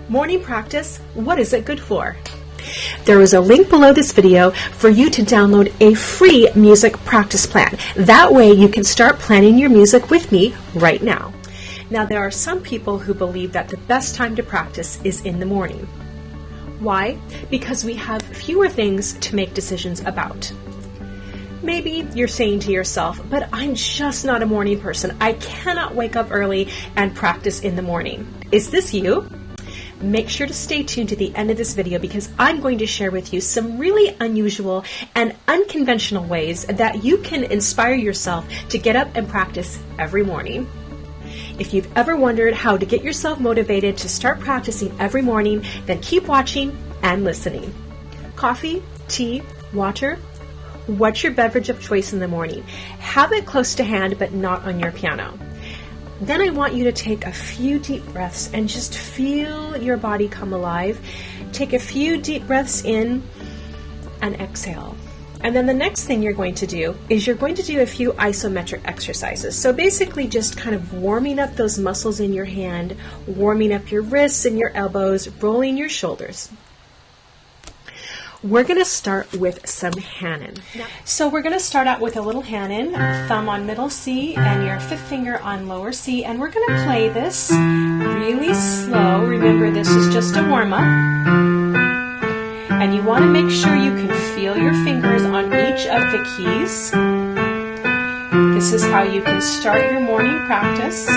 Morning practice, what is it good for? There is a link below this video for you to download a free music practice plan. That way you can start planning your music with me right now. Now, there are some people who believe that the best time to practice is in the morning. Why? Because we have fewer things to make decisions about. Maybe you're saying to yourself, but I'm just not a morning person. I cannot wake up early and practice in the morning. Is this you? Make sure to stay tuned to the end of this video because I'm going to share with you some really unusual and unconventional ways that you can inspire yourself to get up and practice every morning. If you've ever wondered how to get yourself motivated to start practicing every morning, then keep watching and listening. Coffee, tea, water? What's your beverage of choice in the morning? Have it close to hand, but not on your piano. Then I want you to take a few deep breaths and just feel your body come alive. Take a few deep breaths in and exhale. And then the next thing you're going to do is you're going to do a few isometric exercises. So basically just kind of warming up those muscles in your hand, warming up your wrists and your elbows, rolling your shoulders. We're going to start with some Hanen. So we're going to start out with a little Hanen, thumb on middle C and your fifth finger on lower C, and we're going to play this really slow. Remember, this is just a warm-up. And you want to make sure you can feel your fingers on each of the keys. This is how you can start your morning practice.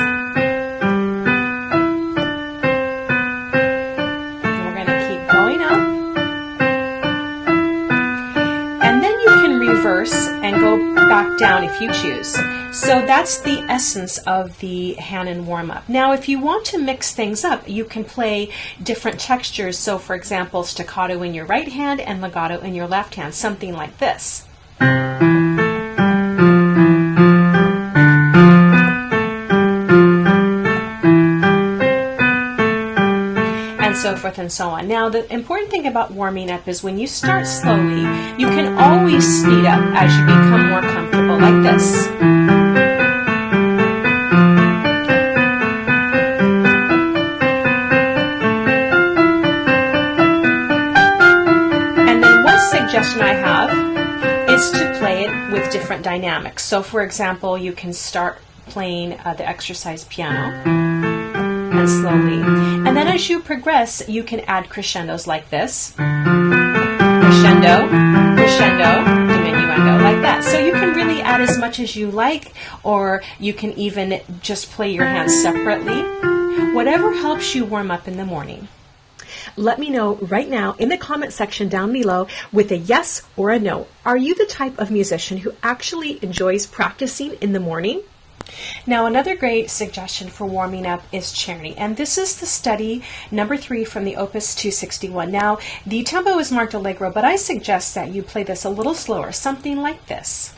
And go back down if you choose. So that's the essence of the Hanen warm-up. Now, if you want to mix things up, you can play different textures. So, for example, staccato in your right hand and legato in your left hand, something like this. So forth and so on. Now, the important thing about warming up is when you start slowly, you can always speed up as you become more comfortable, like this. And then one suggestion I have is to play it with different dynamics. So, for example, you can start playing the exercise piano. And slowly. And then as you progress, you can add crescendos like this. Crescendo, crescendo, diminuendo, like that. So you can really add as much as you like, or you can even just play your hands separately. Whatever helps you warm up in the morning. Let me know right now in the comment section down below with a yes or a no. Are you the type of musician who actually enjoys practicing in the morning? Now, another great suggestion for warming up is Czerny, and this is the study number 3 from the Opus 261. Now, the tempo is marked allegro, but I suggest that you play this a little slower, something like this.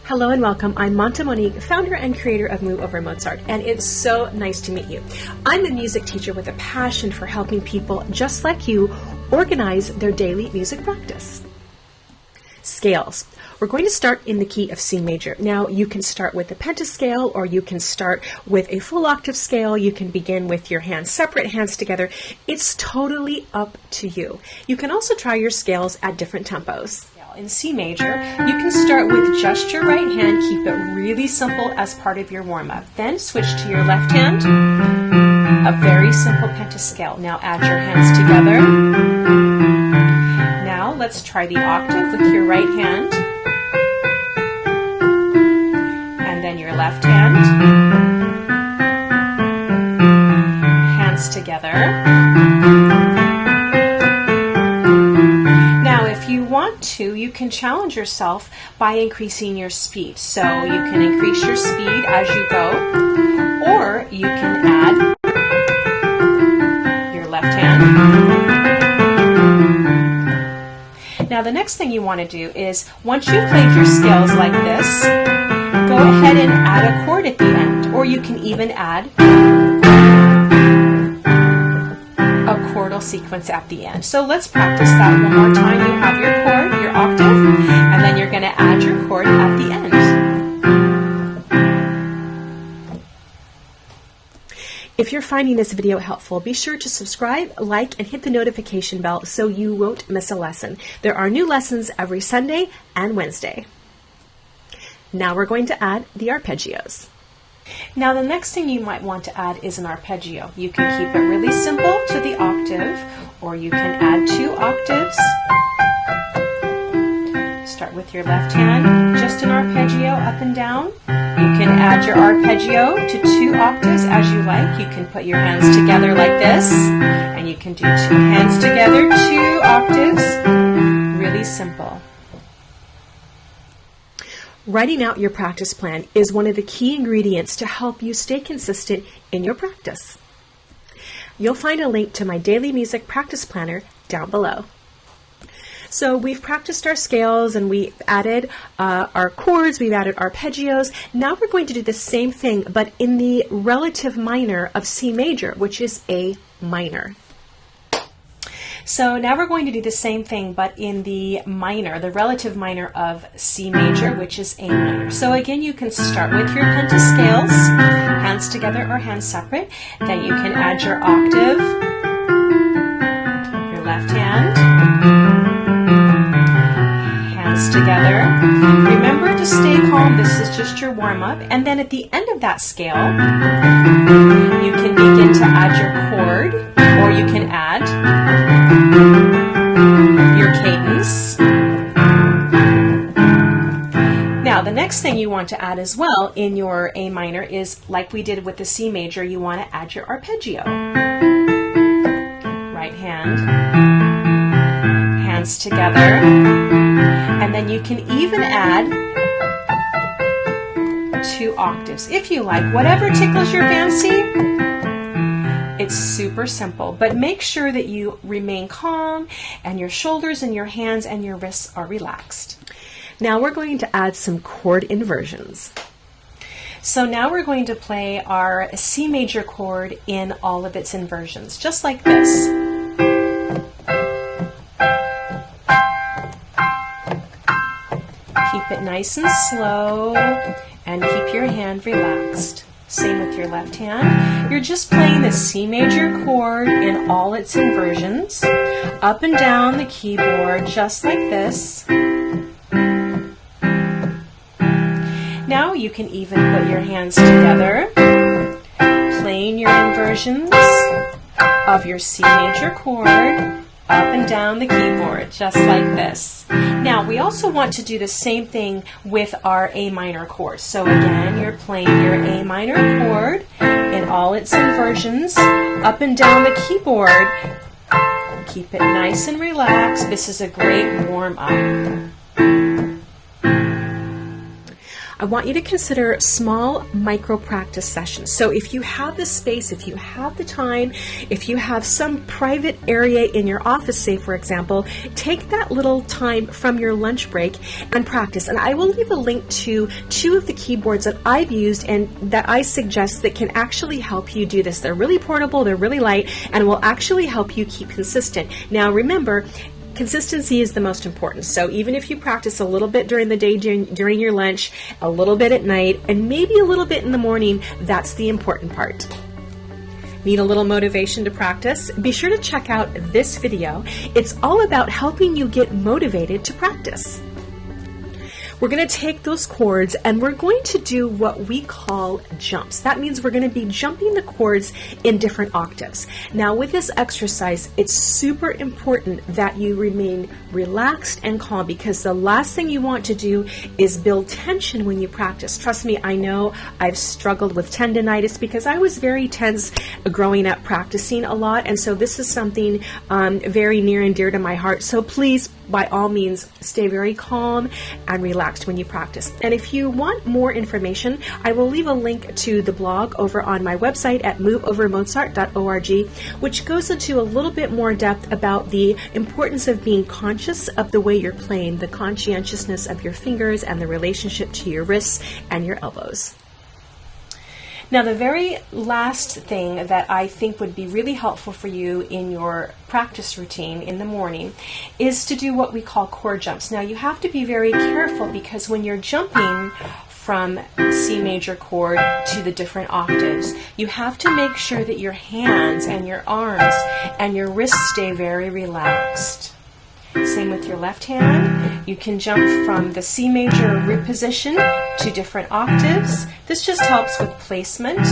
Hello and welcome. I'm Manta Monique, founder and creator of Move Over Mozart, and it's so nice to meet you. I'm a music teacher with a passion for helping people just like you organize their daily music practice. Scales. We're going to start in the key of C major. Now, you can start with the pentascale, or you can start with a full octave scale. You can begin with your hands separate, hands together. It's totally up to you. You can also try your scales at different tempos. In C major, you can start with just your right hand, keep it really simple as part of your warm-up. Then switch to your left hand, a very simple pentascale. Now add your hands together. Now let's try the octave with your right hand, and then your left hand, hands together. You can challenge yourself by increasing your speed. So you can increase your speed as you go, or you can add your left hand Now the next thing you want to do is, once you've played your scales like this, go ahead and add a chord at the end, or you can even add a chordal sequence at the end. So let's practice that one more time. You have your chord, your octave, and then you're going to add your chord at the end. If you're finding this video helpful, be sure to subscribe, like, and hit the notification bell so you won't miss a lesson. There are new lessons every Sunday and Wednesday. Now we're going to add the arpeggios. Now the next thing you might want to add is an arpeggio. You can keep it really simple to the octave, or you can add 2 octaves. Start with your left hand, just an arpeggio up and down. You can add your arpeggio to 2 octaves as you like. You can put your hands together like this, and you can do 2 hands together, 2 octaves. Really simple. Writing out your practice plan is one of the key ingredients to help you stay consistent in your practice. You'll find a link to my daily music practice planner down below. So we've practiced our scales and we've added our chords, we've added arpeggios. Now we're going to do the same thing, but in the relative minor of C major, which is A minor. So now we're going to do the same thing, but in the minor, the relative minor of C major, which is A minor. So again, you can start with your pentascales, hands together or hands separate. Then you can add your octave, your left hand, hands together. Remember to stay calm. This is just your warm-up. And then at the end of that scale, you can begin to add your chord, or you can add your cadence. Now the next thing you want to add as well in your A minor is, like we did with the C major, you want to add your arpeggio. Right hand, hands together, and then you can even add 2 octaves if you like, whatever tickles your fancy. It's super simple, but make sure that you remain calm and your shoulders and your hands and your wrists are relaxed. Now we're going to add some chord inversions. So now we're going to play our C major chord in all of its inversions, just like this. Keep it nice and slow and keep your hand relaxed. Same with your left hand. You're just playing the C major chord in all its inversions, up and down the keyboard, just like this. Now you can even put your hands together, playing your inversions of your C major chord, up and down the keyboard, just like this. Now, we also want to do the same thing with our A minor chord. So again, you're playing your A minor chord in all its inversions, up and down the keyboard. Keep it nice and relaxed. This is a great warm-up. I want you to consider small micro practice sessions. So if you have the space, if you have the time, if you have some private area in your office, say for example, take that little time from your lunch break and practice. And I will leave a link to 2 of the keyboards that I've used and that I suggest that can actually help you do this. They're really portable, they're really light, and will actually help you keep consistent. Now remember, consistency is the most important. So even if you practice a little bit during the day, during your lunch, a little bit at night, and maybe a little bit in the morning, that's the important part. Need a little motivation to practice? Be sure to check out this video. It's all about helping you get motivated to practice. We're going to take those chords and we're going to do what we call jumps. That means we're going to be jumping the chords in different octaves. Now with this exercise, it's super important that you remain relaxed and calm, because the last thing you want to do is build tension when you practice. Trust me, I know I've struggled with tendinitis because I was very tense growing up practicing a lot, and so this is something very near and dear to my heart. So please, by all means, stay very calm and relaxed when you practice. And if you want more information, I will leave a link to the blog over on my website at moveovermozart.org, which goes into a little bit more depth about the importance of being conscious of the way you're playing, the conscientiousness of your fingers and the relationship to your wrists and your elbows. Now, the very last thing that I think would be really helpful for you in your practice routine in the morning is to do what we call chord jumps. Now, you have to be very careful because when you're jumping from C major chord to the different octaves, you have to make sure that your hands and your arms and your wrists stay very relaxed. Same with your left hand. You can jump from the C major root position to different octaves. This just helps with placement.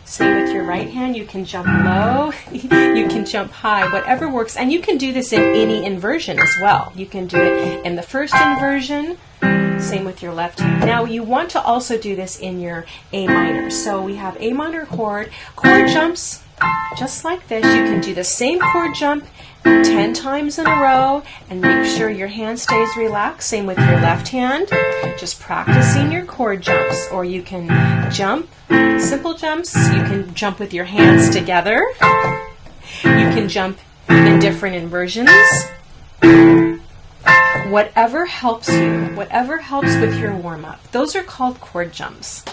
Same with your right hand. You can jump low, you can jump high, whatever works. And you can do this in any inversion as well. You can do it in the first inversion. Same with your left hand. Now you want to also do this in your A minor. So we have A minor chord jumps just like this. You can do the same chord jump 10 times in a row and make sure your hand stays relaxed. Same with your left hand. Just practicing your chord jumps. Or you can jump, simple jumps. You can jump with your hands together. You can jump in different inversions. Whatever helps you, whatever helps with your warm-up. Those are called chord jumps.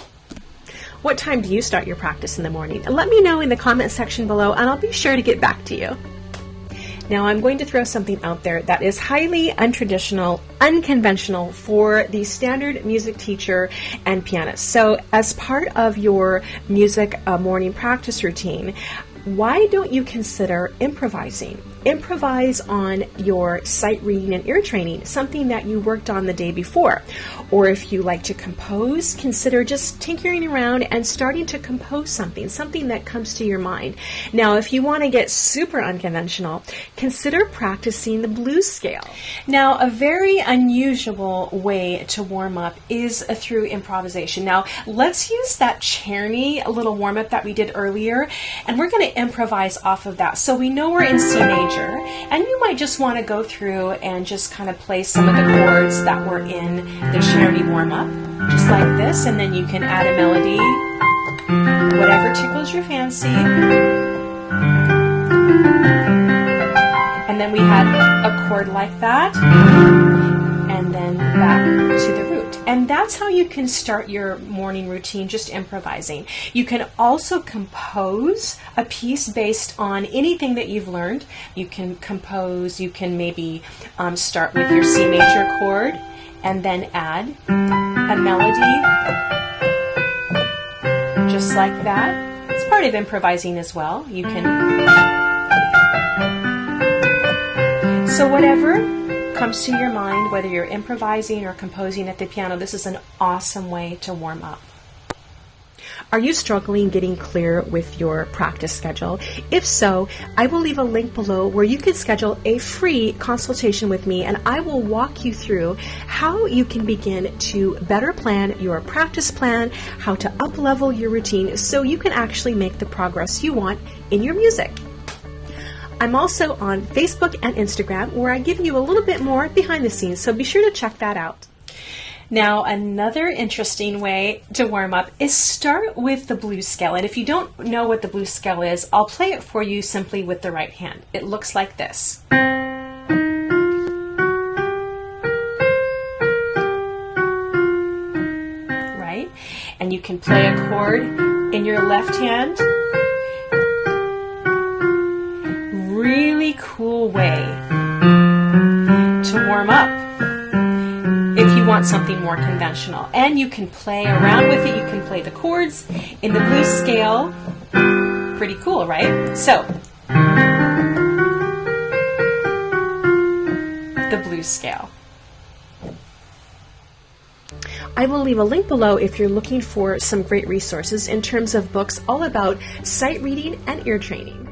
What time do you start your practice in the morning? Let me know in the comment section below and I'll be sure to get back to you. Now I'm going to throw something out there that is highly untraditional, unconventional for the standard music teacher and pianist. So as part of your music morning practice routine, why don't you consider improvising? Improvise on your sight reading and ear training, something that you worked on the day before. Or if you like to compose, consider just tinkering around and starting to compose something that comes to your mind. Now, if you want to get super unconventional, consider practicing the blues scale. Now, a very unusual way to warm up is through improvisation. Now, let's use that Czerny little warm up that we did earlier, and we're going to improvise off of that. So we know we're in C major, and you might just want to go through and just kind of play some of the chords that were in the Czerny warm-up, just like this, and then you can add a melody, whatever tickles your fancy. And then we had a chord like that, and then back to the root. And that's how you can start your morning routine, just improvising. You can also compose a piece based on anything that you've learned. You can compose, you can maybe start with your C major chord and then add a melody just like that. It's part of improvising as well. You can, so whatever comes to your mind, whether you're improvising or composing at the piano, this is an awesome way to warm up. Are you struggling getting clear with your practice schedule? If so, I will leave a link below where you can schedule a free consultation with me, and I will walk you through how you can begin to better plan your practice plan, how to up-level your routine so you can actually make the progress you want in your music. I'm also on Facebook and Instagram where I give you a little bit more behind the scenes, so be sure to check that out. Now, another interesting way to warm up is start with the blues scale. And if you don't know what the blues scale is, I'll play it for you simply with the right hand. It looks like this. Right? And you can play a chord in your left hand. Really cool way to warm up if you want something more conventional. And you can play around with it. You can play the chords in the blues scale. Pretty cool, right? So, the blues scale. I will leave a link below if you're looking for some great resources in terms of books all about sight reading and ear training.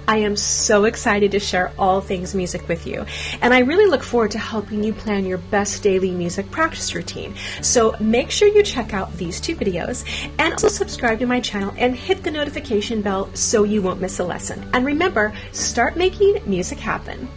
I am so excited to share all things music with you, and I really look forward to helping you plan your best daily music practice routine. So make sure you check out these 2 videos and also subscribe to my channel and hit the notification bell so you won't miss a lesson. And remember, start making music happen.